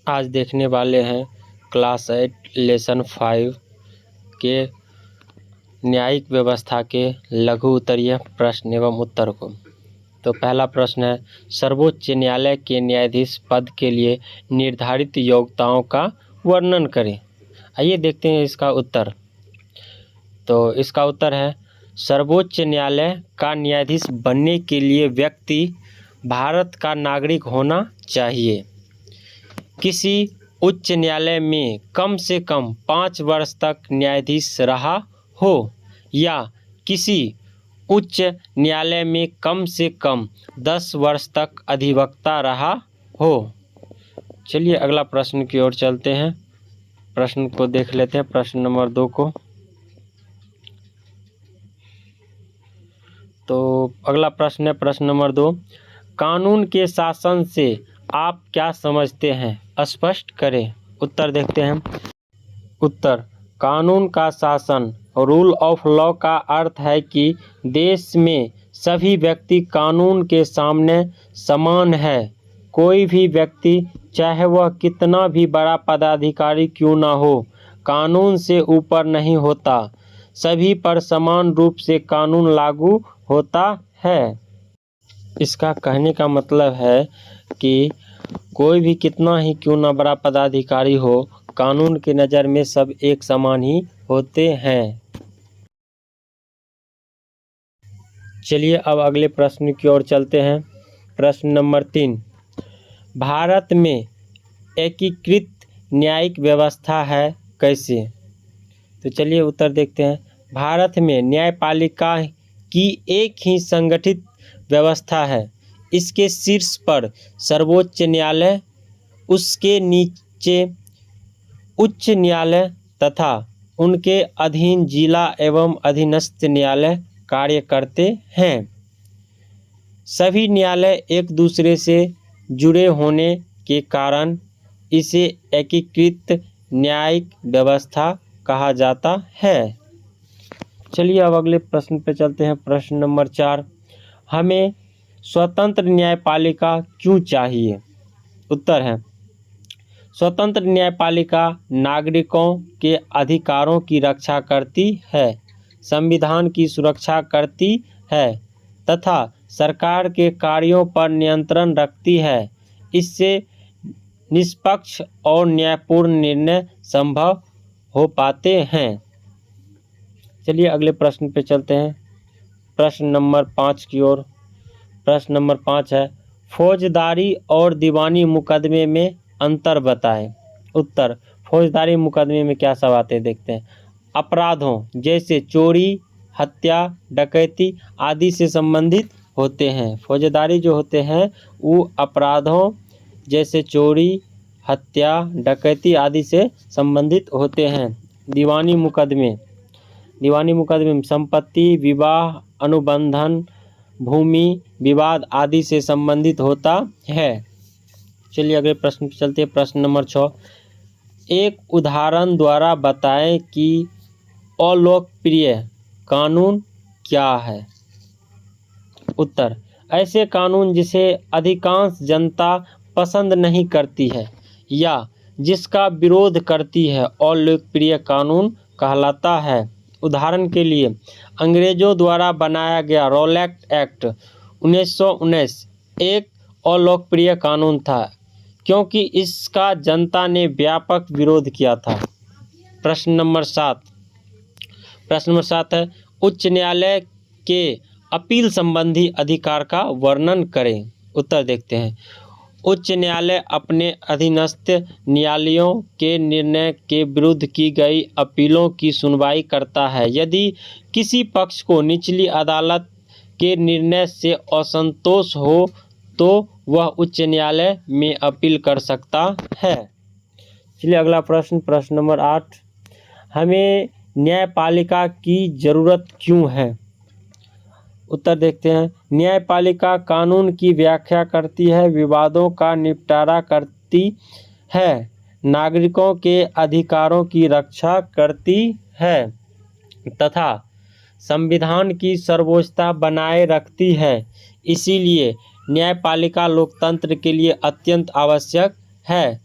आज देखने वाले हैं क्लास 8 लेसन 5 के न्यायिक व्यवस्था के लघु उत्तरीय प्रश्न एवं उत्तर को। तो पहला प्रश्न है, सर्वोच्च न्यायालय के न्यायाधीश पद के लिए निर्धारित योग्यताओं का वर्णन करें। आइए देखते हैं इसका उत्तर। तो इसका उत्तर है, सर्वोच्च न्यायालय का न्यायाधीश बनने के लिए व्यक्ति भारत का नागरिक होना चाहिए, किसी उच्च न्यायालय में कम से कम 5 वर्ष तक न्यायाधीश रहा हो या किसी उच्च न्यायालय में कम से कम 10 वर्ष तक अधिवक्ता रहा हो। चलिए अगला प्रश्न की ओर चलते हैं। प्रश्न को देख लेते हैं, प्रश्न नंबर 2 को। तो अगला प्रश्न है प्रश्न नंबर 2, कानून के शासन से आप क्या समझते हैं, स्पष्ट करें। उत्तर देखते हैं। उत्तर, कानून का शासन, रूल ऑफ लॉ का अर्थ है कि देश में सभी व्यक्ति कानून के सामने समान है। कोई भी व्यक्ति, चाहे वह कितना भी बड़ा पदाधिकारी क्यों ना हो, कानून से ऊपर नहीं होता। सभी पर समान रूप से कानून लागू होता है। इसका कहने का मतलब है कि कोई भी कितना ही क्यों ना बड़ा पदाधिकारी हो, कानून की नज़र में सब एक समान ही होते हैं। चलिए अब अगले प्रश्न की ओर चलते हैं। प्रश्न नंबर 3, भारत में एकीकृत न्यायिक व्यवस्था है कैसे। तो चलिए उत्तर देखते हैं। भारत में न्यायपालिका की एक ही संगठित व्यवस्था है। इसके शीर्ष पर सर्वोच्च न्यायालय, उसके नीचे उच्च न्यायालय तथा उनके अधीन जिला एवं अधीनस्थ न्यायालय कार्य करते हैं। सभी न्यायालय एक दूसरे से जुड़े होने के कारण इसे एकीकृत न्यायिक व्यवस्था कहा जाता है। चलिए अब अगले प्रश्न पे चलते हैं। प्रश्न नंबर 4, हमें स्वतंत्र न्यायपालिका क्यों चाहिए। उत्तर है, स्वतंत्र न्यायपालिका नागरिकों के अधिकारों की रक्षा करती है, संविधान की सुरक्षा करती है तथा सरकार के कार्यों पर नियंत्रण रखती है। इससे निष्पक्ष और न्यायपूर्ण निर्णय संभव हो पाते हैं। चलिए अगले प्रश्न पे चलते हैं। प्रश्न नंबर 5 की ओर। प्रश्न नंबर 5 है, फौजदारी और दीवानी मुकदमे में अंतर बताएं। उत्तर, फौजदारी मुकदमे में क्या सब आते हैं देखते हैं। अपराधों जैसे चोरी, हत्या, डकैती आदि से संबंधित होते हैं। फौजदारी जो होते हैं वो अपराधों जैसे चोरी, हत्या, डकैती आदि से संबंधित होते हैं। दीवानी मुकदमे में संपत्ति, विवाह, अनुबंधन, भूमि विवाद आदि से संबंधित होता है। चलिए अगले प्रश्न पर चलते हैं। प्रश्न नंबर 6, एक उदाहरण द्वारा बताएं कि अलोकप्रिय कानून क्या है। उत्तर, ऐसे कानून जिसे अधिकांश जनता पसंद नहीं करती है या जिसका विरोध करती है अलोकप्रिय कानून कहलाता है। उदाहरण के लिए अंग्रेजों द्वारा बनाया गया रॉलेट एक्ट 1919 एक अलोकप्रिय कानून था क्योंकि इसका जनता ने व्यापक विरोध किया था। प्रश्न नंबर 7 है, उच्च न्यायालय के अपील संबंधी अधिकार का वर्णन करें। उत्तर देखते हैं। उच्च न्यायालय अपने अधीनस्थ न्यायालयों के निर्णय के विरुद्ध की गई अपीलों की सुनवाई करता है। यदि किसी पक्ष को निचली अदालत के निर्णय से असंतोष हो तो वह उच्च न्यायालय में अपील कर सकता है। चलिए अगला प्रश्न, प्रश्न नंबर 8, हमें न्यायपालिका की ज़रूरत क्यों है। उत्तर देखते हैं। न्यायपालिका कानून की व्याख्या करती है, विवादों का निपटारा करती है, नागरिकों के अधिकारों की रक्षा करती है तथा संविधान की सर्वोच्चता बनाए रखती है। इसीलिए न्यायपालिका लोकतंत्र के लिए अत्यंत आवश्यक है।